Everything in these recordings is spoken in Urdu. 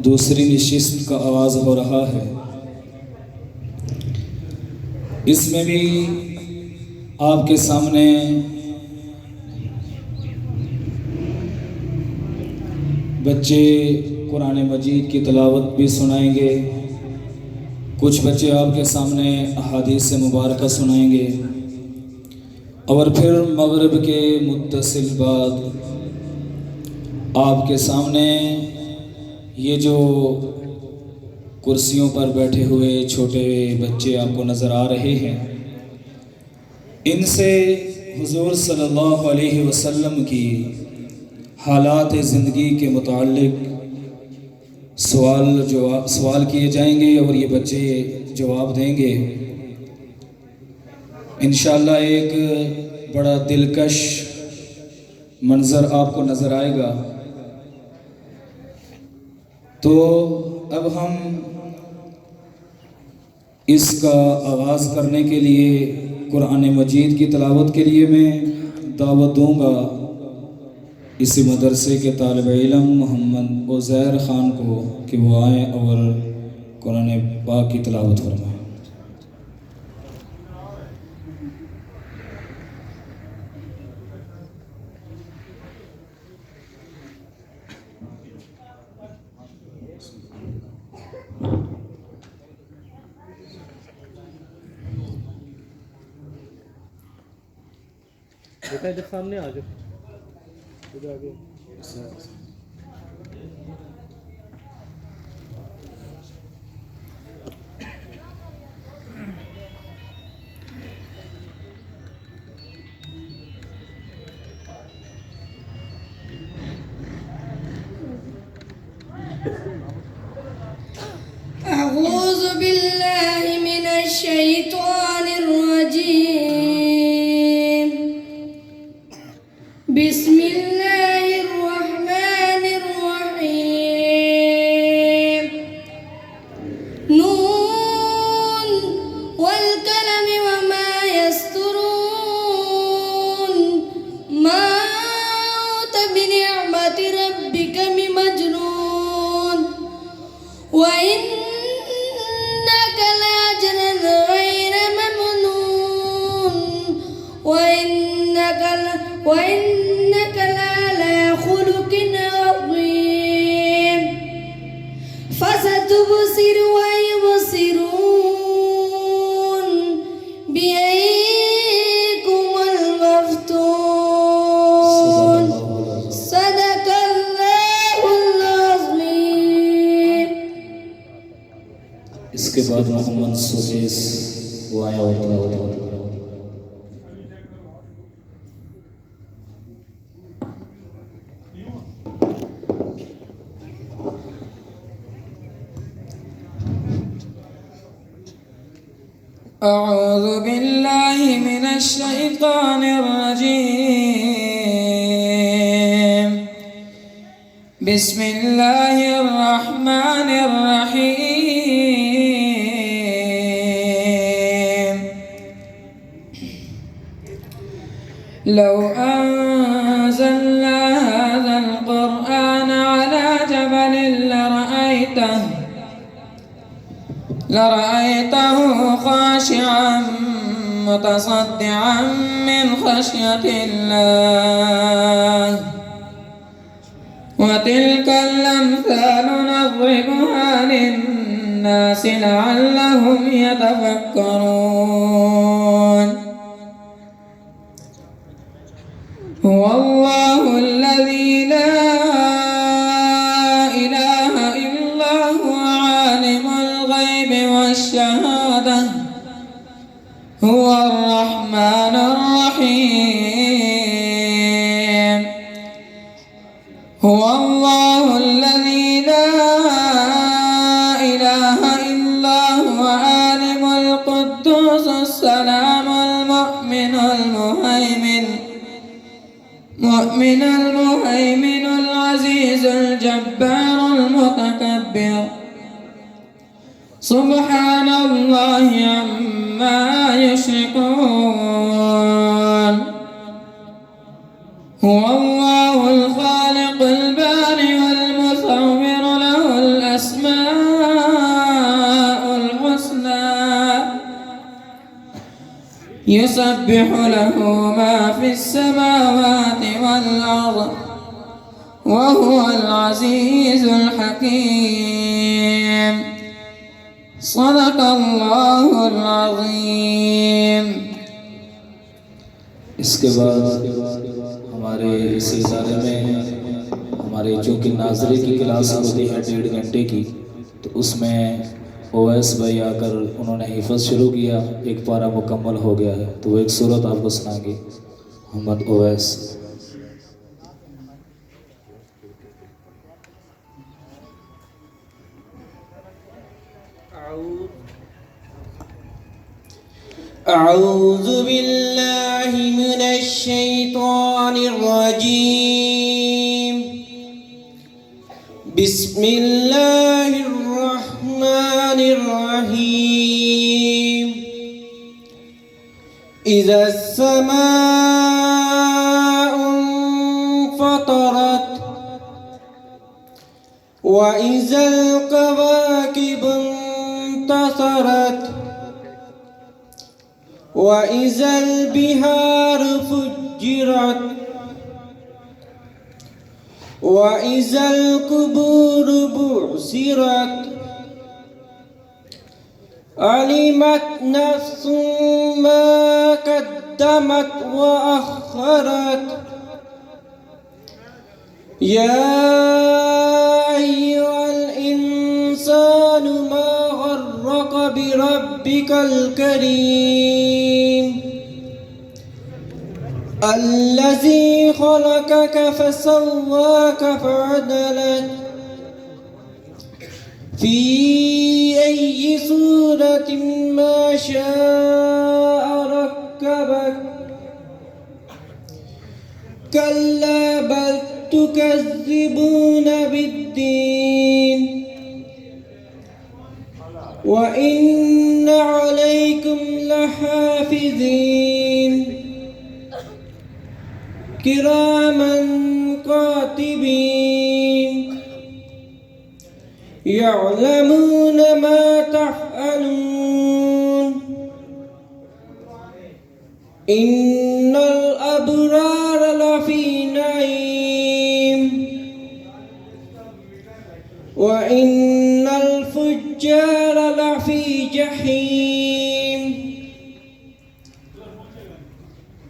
دوسری نشست کا آغاز ہو رہا ہے۔ اس میں بھی آپ کے سامنے بچے قرآن مجید کی تلاوت بھی سنائیں گے، کچھ بچے آپ کے سامنے احادیث مبارکہ سنائیں گے، اور پھر مغرب کے متصل بعد آپ کے سامنے یہ جو کرسیوں پر بیٹھے ہوئے چھوٹے بچے آپ کو نظر آ رہے ہیں، ان سے حضور صلی اللہ علیہ وسلم کی حالات زندگی کے متعلق سوال کیے جائیں گے اور یہ بچے جواب دیں گے۔ انشاءاللہ ایک بڑا دلکش منظر آپ کو نظر آئے گا۔ تو اب ہم اس کا آغاز کرنے کے لیے قرآن مجید کی تلاوت کے لیے میں دعوت دوں گا اسی مدرسے کے طالب علم محمد عزیر خان کو کہ وہ آئیں اور قرآن پاک کی تلاوت فرمائیں۔ بیٹا ادھر سامنے آ جاؤ، ادھر آگے۔ أعوذ بالله من الشيطان الرجيم. بسم الله الرحمن الرحيم. نون والقلم وما يسطرون. ما أنت بنعمة ربك بمجنون. وإنك لأجرا غير ممنون. وإنك لعلى خلق عظيم. فستبصر ويبصرون بأيكم المفتون. صدق الله العظيم. اس کے بعد محمد سویس وہ آیا ہوتا ہے۔ أعوذ بالله من الشيطان الرجيم. بسم الله الرحمن الرحيم. لو أنزلنا هذا القرآن على جبل لرأيته خاشعا متصدعا من خشية الله. وتلك الأمثال نضربها للناس لعلهم يتفكرون. هو الله الذي لا إله إلا هو عالم الغيب والشهادة. هو الرحمن الرحيم. هو الله الذي لا إله إلا هو عالم القدوس السلام المؤمن المهيمن العزيز الجبار المتكبر. سبحان الله عما يشركون. هو الله الخالق البارئ المصور له الأسماء يسبح له ما في السماوات والأرض وهو العزيز الحكيم صدق الله العظيم. اس کے بعد ہمارے اس ادارے میں ہمارے چونکہ ناظرے کی کلاس ہوتی ہے 1.5 گھنٹے کی، تو اس میں اویس بھائی آ کر انہوں نے حفظ شروع کیا، ایک پارہ مکمل ہو گیا ہے، تو وہ ایک سورت آپ کو سنائیں گے محمد اویس. أعوذ بالله من الشيطان الرجيم. بسم الله الرحمن الرحيم. إذا السماء انفطرت وإذا الكواكب انتثرت وإذا البحار فجرت وإذا القبور بعثرت علمت نفس ما قدمت وأخرت. يا أيها الإنسان ما غرك بربك الكريم الذي خلقك فسواك فعدلك في أي صورة ما شاء ركبك. كلا بل تكذبون بالدين وإن عليكم لحافظين كراما كاتبين يعلمون ما تفعلون. إن الأبرار لفي نعيم وإن الفجار لفي جحيم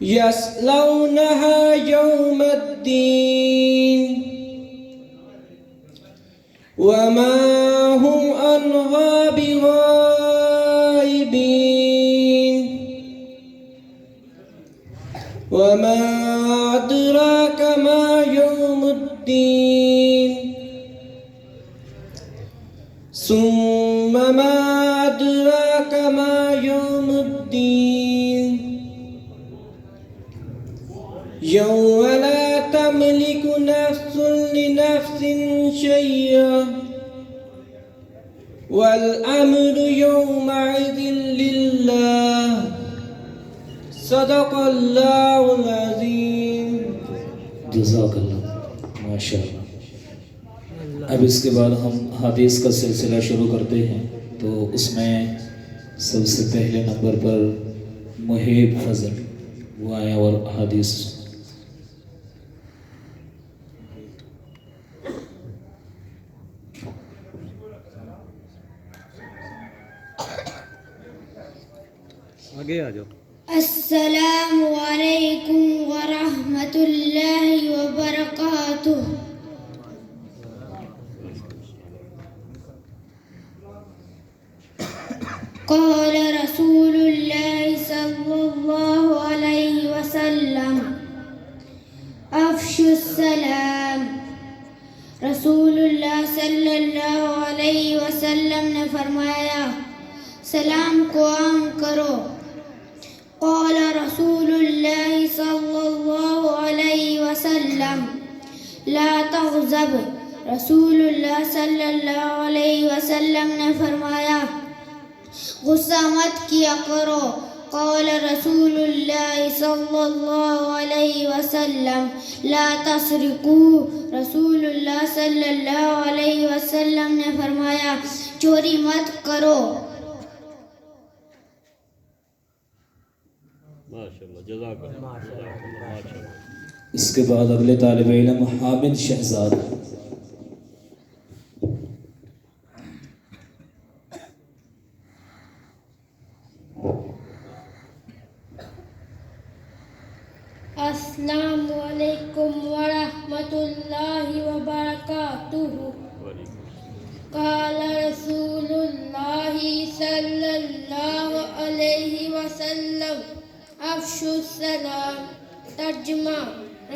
يصلونها يوم الدين وما هم عنها بغائبين. وما أدراك ما يوم الدين ثم ما أدراك ما يوم الدين يوم لا تملك نفس لنفس شيئا والأمر يومئذ لله. صدق اللہ العظیم. جزاک اللہ، ماشاء اللہ. اب اس کے بعد ہم حدیث کا سلسلہ شروع کرتے ہیں، تو اس میں سب سے پہلے نمبر پر محب فضل وہ آئے اور حدیث. آگے آ جاؤ. السلام علیکم ورحمۃ اللہ وبرکاتہ. قال رسول اللہ صلی اللہ علیہ وسلم افشوا السلام. رسول اللہ صلی اللہ علیہ وسلم نے فرمایا سلام کو عام کرو. قال رسول اللہ صلی اللہ علیہ وسلم لا تغضب. رسول اللہ صلی اللہ علیہ وسلم نے فرمایا غصہ مت کیا کرو. قال رسول اللہ صلی اللہ علیہ وسلم لا تسرقوا. رسول اللہ صلی اللہ علیہ وسلم نے فرمایا چوری مت کرو. ماشاءاللہ جزاک اللہ ماشاءاللہ. اس کے بعد اگلے طالب علم حامد شہزاد. السلام علیکم ورحمۃ اللہ وبرکاتہ. قال رسول اللہ صلی اللہ علیہ وسلم افشوا السلام. ترجمہ: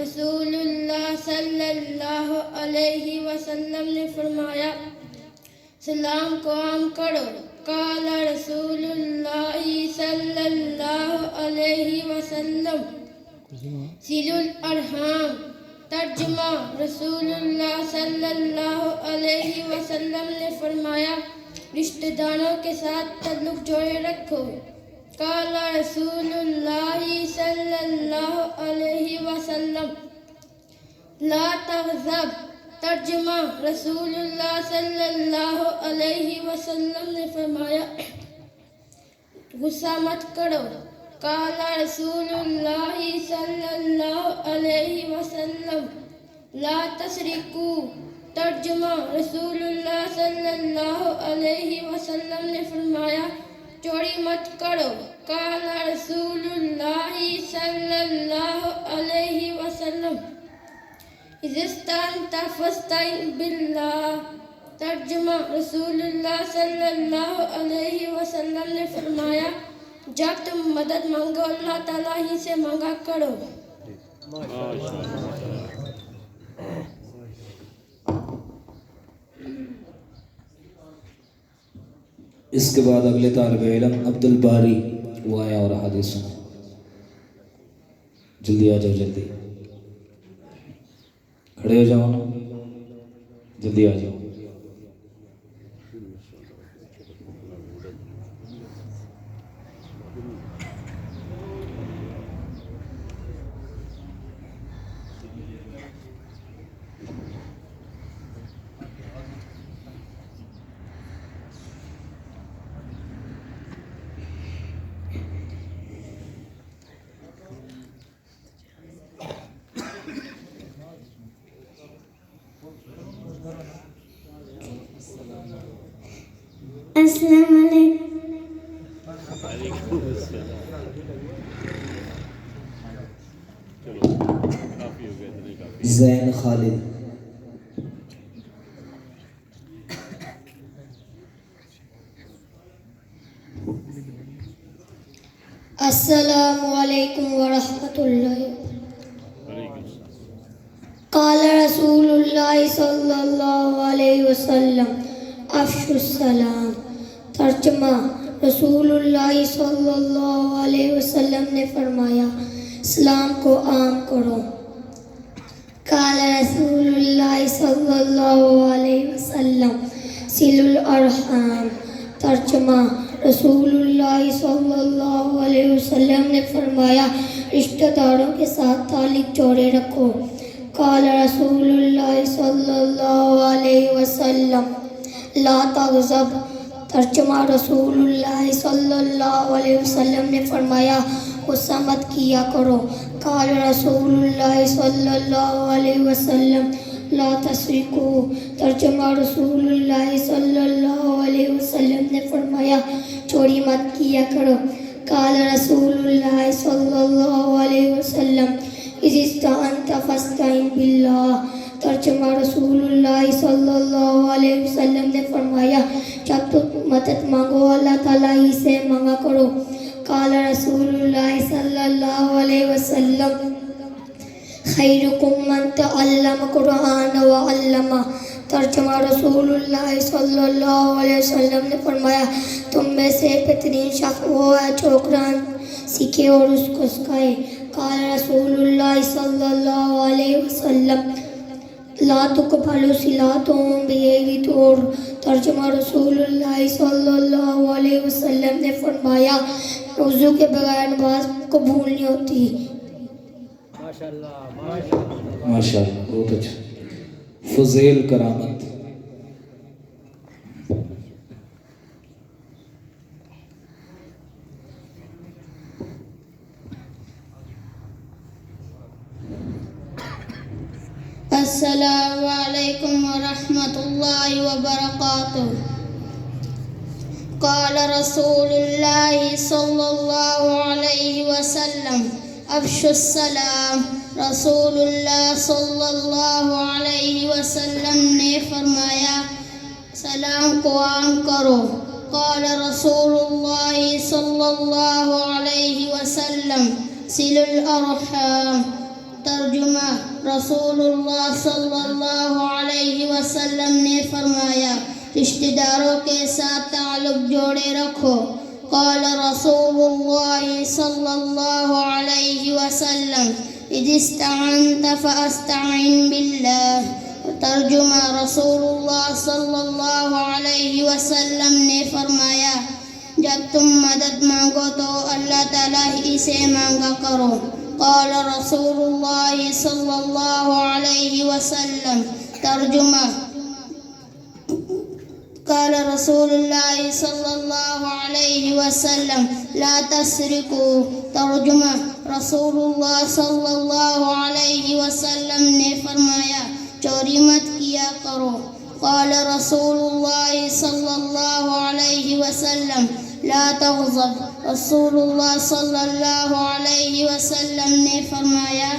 رسول اللہ صلی اللہ علیہ وسلم نے فرمایا سلام کو عام کرو. قال رسول اللہ صلی اللہ علیہ وسلم صلوا الارحام. ترجمہ: رسول اللہ صلی اللہ علیہ وسلم نے فرمایا رشتہ داروں کے ساتھ تعلق جوڑے رکھو. قال رسول اللہ صلی اللہ علیہ وسلم لا تغضب. ترجمہ: رسول اللہ صلی اللہ علیہ وسلم نے فرمایا غصہ مت کرو. قال رسول اللہ صلی اللہ علیہ وسلم لا تسرقوا. ترجمہ: رسول اللہ صلی اللہ علیہ وسلم نے فرمایا چوری مت کرو. قال رسول اللہ صلی اللہ علیہ وسلم اذا استعنت فاستعن باللہ. ترجمہ: رسول اللہ صلی اللہ علیہ وسلم نے فرمایا جب تم مدد مانگو اللہ تعالیٰ ہی سے مانگا کرو. اس کے بعد اگلے طالب علم عبد الباری وہ آیا اور حدیث سنا. جلدی آ جاؤ، جلدی کھڑے ہو جاؤ نا، جلدی آ جاؤ. السلام علیکم. زین خالد. السلام علیکم ورحمۃ اللہ. قال رسول اللہ صلی اللہ علیہ وسلم افشوا السلام. ترجمہ: رسول اللہ صلی اللہ علیہ وسلم نے فرمایا سلام کو عام کرو. قال رسول اللہ صلی اللہ علیہ وسلم صلوا الارحام. ترجمہ: رسول اللہ صلی اللہ علیہ وسلم نے فرمایا رشتہ داروں کے ساتھ تعلق جوڑے رکھو. قال رسول اللہ صلی اللہ علیہ وسلم لا تغضب. ترجمہ: رسول اللہ صلی اللہ علیہ وسلم نے فرمایا غصہ مت کیا کرو. قال رسول اللہ صلی اللہ علیہ وسلم لا تسرقوا. ترجمہ: رسول اللہ صلی اللہ علیہ وسلم نے فرمایا چوری مت کیا کرو. قال رسول اللہ صلی اللہ علیہ وسلم اذا استعنت فاستعن باللہ. ترجمہ: رسول اللہ صلی اللہ علیہ وسلم نے فرمایا جب تم مدد مانگو اللہ تعالیٰ ہی سے مانگا کرو. قال رسول اللہ صلی اللہ علیہ وسلم خیرکم من تعلم قرآن وعلمہ. ترجمہ: رسول اللہ صلی اللہ علیہ وسلم نے فرمایا تم میں سے بہترین شخص وہ ہے جو قرآن سیکھے اور اس کو سکھائے. قال رسول اللہ صلی اللہ علیہ وسلم لا تقبل صلاتهم بغیر طور. ترجمہ: رسول اللہ صلی اللہ علیہ وسلم نے فرمایا وضو کے بغیر نماز قبول نہیں ہوتی. ماشاءاللہ بہت اچھا. فضیل کرامت. السلام علیکم ورحمۃ اللہ وبرکاتہ. قال رسول اللہ صلی اللہ علیہ وسلم افشوا السلام. رسول اللہ صلی اللہ علیہ وسلم نے فرمایا سلام کو عام کرو. قال رسول اللہ صلی اللہ علیہ وسلم صلوا الارحام. ترجمہ رسول اللہ صلی اللہ علیہ وسلم نے فرمایا رشتہ داروں کے ساتھ تعلق جوڑے رکھو. قال رسول اللہ صلی اللہ علیہ وسلم اذا استعنت فاستعن باللہ. ترجمہ رسول اللہ صلی اللہ علیہ وسلم نے فرمایا جب تم مدد مانگو تو اللہ تعالیٰ ہی سے مانگا کرو. قال رسول اللہ صلی اللہ علیہ وسلم. ترجمہ قال رسول اللہ صلی اللہ علیہ وسلم لا تسرقوا. ترجمہ رسول اللہ صلی اللہ علیہ وسلم نے فرمایا چوری مت کیا کرو. قال رسول اللہ صلی اللہ علیہ وسلم لا تغضب. رسول اللہ صلی اللہ علیہ وسلم نے فرمایا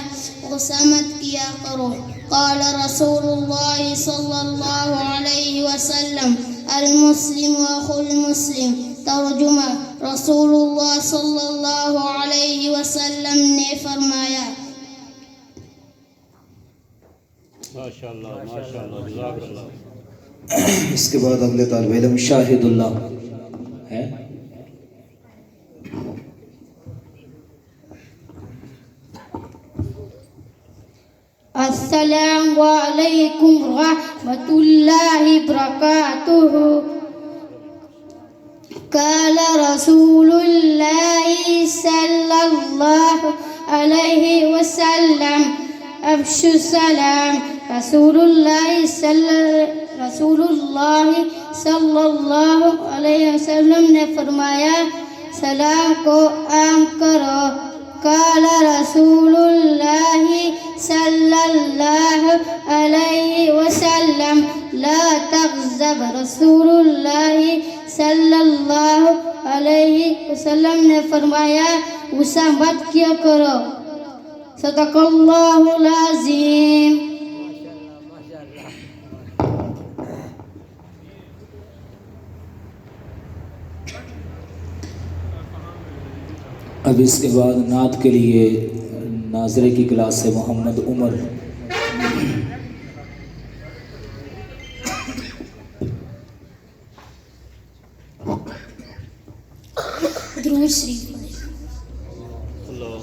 غصہ مت کیا کرو. قال رسول اللہ صلی اللہ علیہ وسلم المسلم اخو المسلم. ترجمہ رسول اللہ صلی اللہ علیہ وسلم نے فرمایا ماشاءاللہ ماشاءاللہ جزاک اللہ. اس کے بعد اگلے طالب علم شاہد اللہ ہے. السلام علیکم ورحمۃ اللہ وبرکاتہ. قال رسول اللہ صلی اللہ علیہ وسلم افشوا السلام. رسول اللہ صلی اللہ علیہ وسلم نے فرمایا سلام کو عام کرو. قال رسول اللہ صلی اللہ علیہ وسلم لا تغضب. رسول اللہ صلی اللہ علیہ وسلم نے فرمایا غصہ مت کیا کرو. صدق اللہ العظیم. اب اس کے بعد نعت کے لیے ناظرے کی کلاس سے محمد عمر. درود شریف. اللہ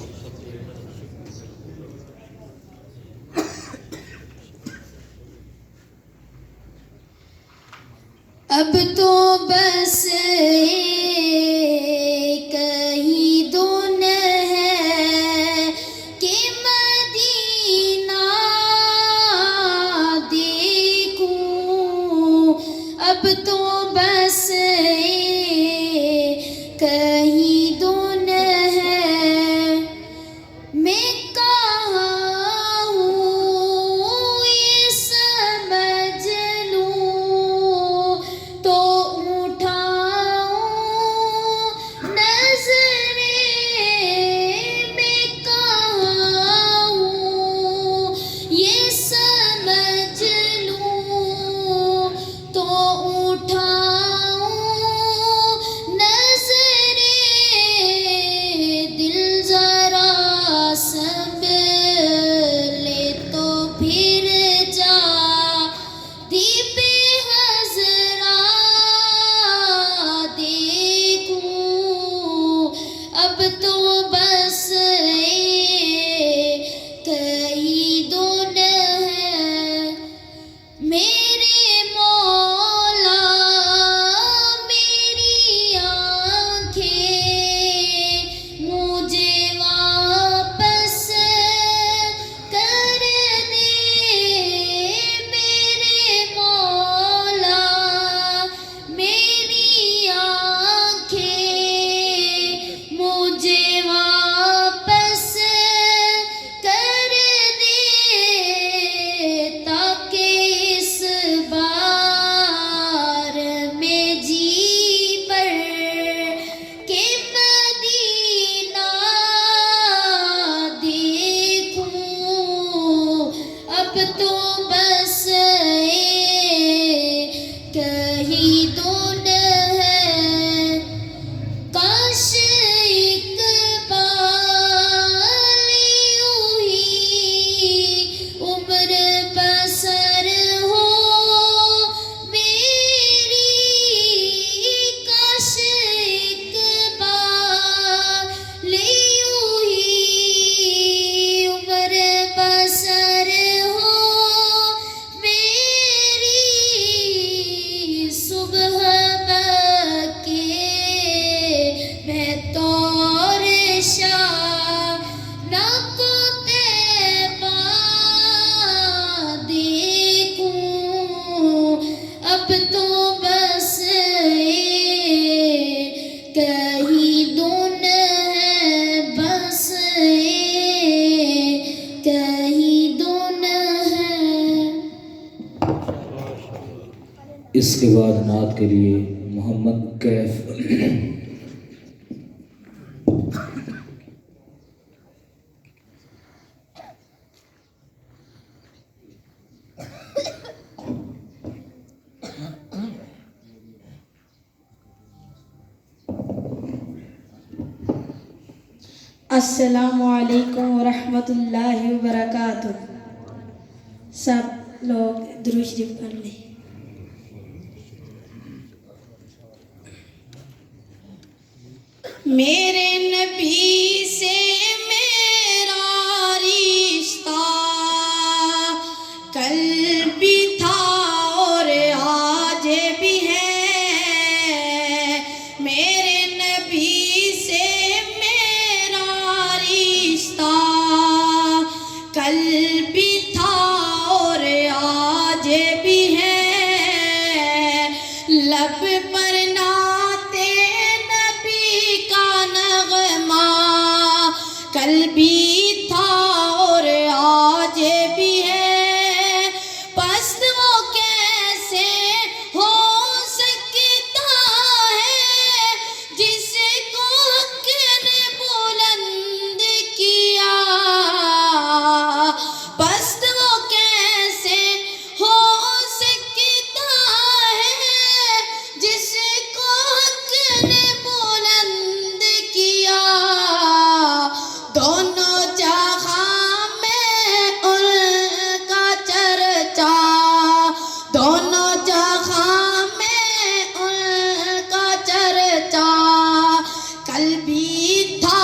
اب تو بس ایک ہی دن ہے کہ مدینہ دیکھوں. اب تو بس ایک ہی دن ہے میں کہاں ہوں یہ سمجھ لوں تو اٹھاؤں نظریں. میں کہاں ہوں یہ سمجھ لوں تو اٹھاؤں صبح بکے میں طور شاہ نقطے پا دیکھوں اب تو بس کہیں دن ہے بس کہیں دن ہے. اس کے بعد نعت کے لیے محمد کیف. السلام علیکم ورحمۃ اللہ وبرکاتہ. سب لوگ درود شریف پڑھ لیں. میرے نبی سے میرا رشتہ کل بھی تھا اور آج بھی ہے. میرے نبی سے میرا رشتہ کل بھی تھا اور آج بھی ہے. لب پر نعت نبی کا نغمہ کل بھی تھا اور آج بھی ہے. پست وہ کیسے ہو سکتا ہے جس کو حق نے بلند کیا. پست وہ کیسے ہو سکتا ہے جس کو حق نے بلند کیا. دونوں جہاں میں ان کا چرچا دونوں جہاں میں ان کا چرچا کل بھی تھا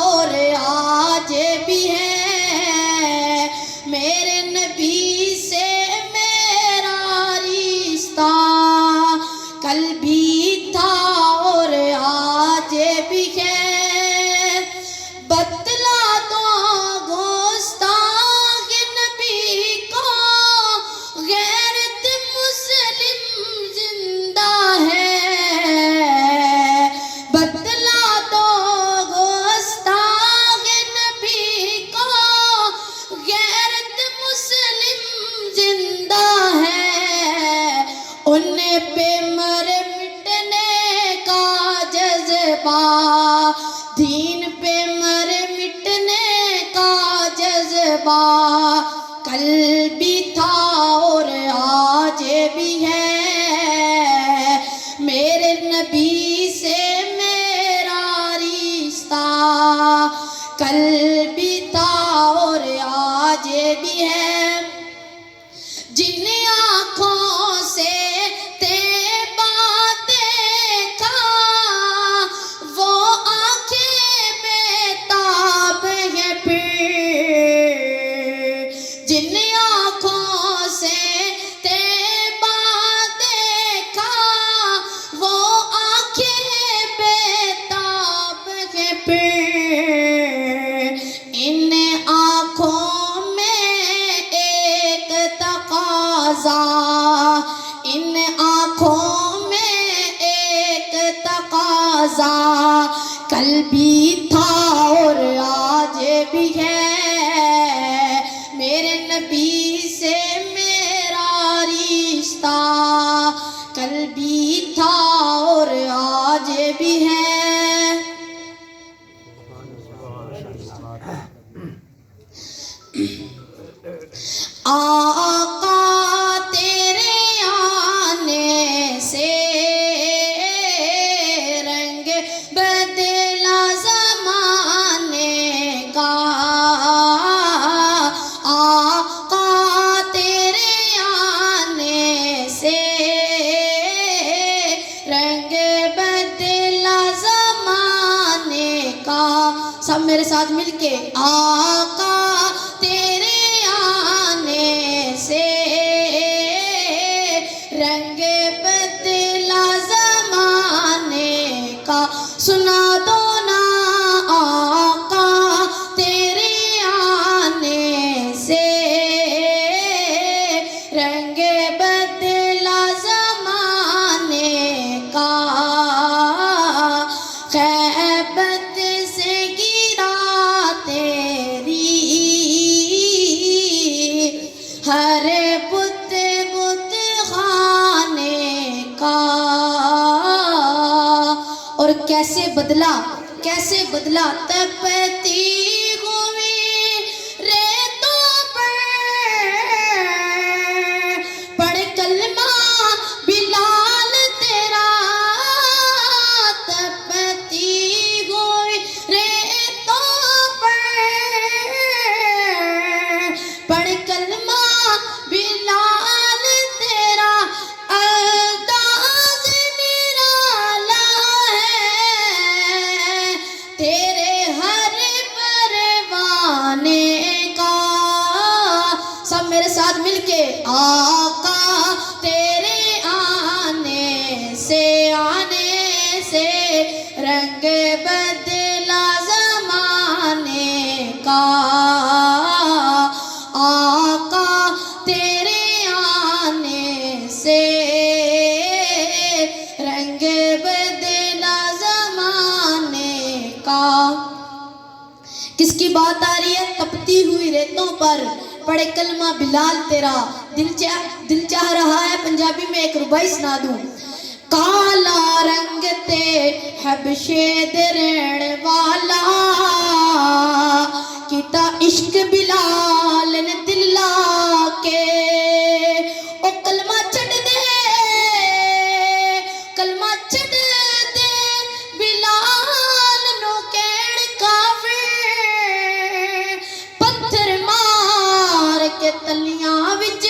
اور آج بھی ہے. میرے نبی سے میرا رشتہ کل بھی تھا اور آج بھی ہے. بتلا دو گستاخ نبی کو غیرت مسلم زندہ ہے. بتلا دو گستاخ نبی کو غیرت مسلم زندہ ہے. ان پہ مر مٹنے کا جذبہ دین پہ مر مٹنے کا جذبہ کل بھی تھا اور آج بھی ہے. میرے نبی سے میرا رشتہ کل بھی تھا اور آج بھی ہے. جن آنکھوں سے طیبہ دیکھا وہ آنکھیں بیتاب ہیں پھر. جن آنکھوں سے طیبہ دیکھا وہ آنکھیں بیتاب ہیں پھر. ان آنکھوں میں ایک تقاضا ان آنکھوں میں ایک تقاضا کل بھی تھا اور آج بھی ہے. میرے نبی سے میرا رشتہ کل بھی تھا اور آج بھی ہے. آقا تیرے آنے سے رنگ بدلا زمانے کا. آقا تیرے آنے سے رنگ بدلا زمانے کا. سب میرے ساتھ مل کے آقا تیرے آنے سے رنگ بدلا اور کیسے بدلا تپتی ہوئی ریتوں پر پڑھ کلمہ بلال تیرا تپتی ہوئی ریتوں پر پڑھ کلمہ بلال تیرا انداز نرالا ہے تیرے ہر پروانے کا سب میرے ساتھ مل کے آقا تیرے آنے سے رنگ بدلا زمانے کا آقا تیرے آنے سے رنگ بدلا زمانے کا کس کی بات آ رہی ہے تپتی ہوئی ریتوں پر پڑھے کلمہ بلال تیرا دل چاہ رہا ہے پنجابی میں ایک ربائی سنا دوں کالا رنگ تے حبشے دے رہن والا کیتا عشق بلال نے دل لا کے او کلمہ چھڑ دے بلال نو کہن کافر پتھر مار کے تلیاں وچ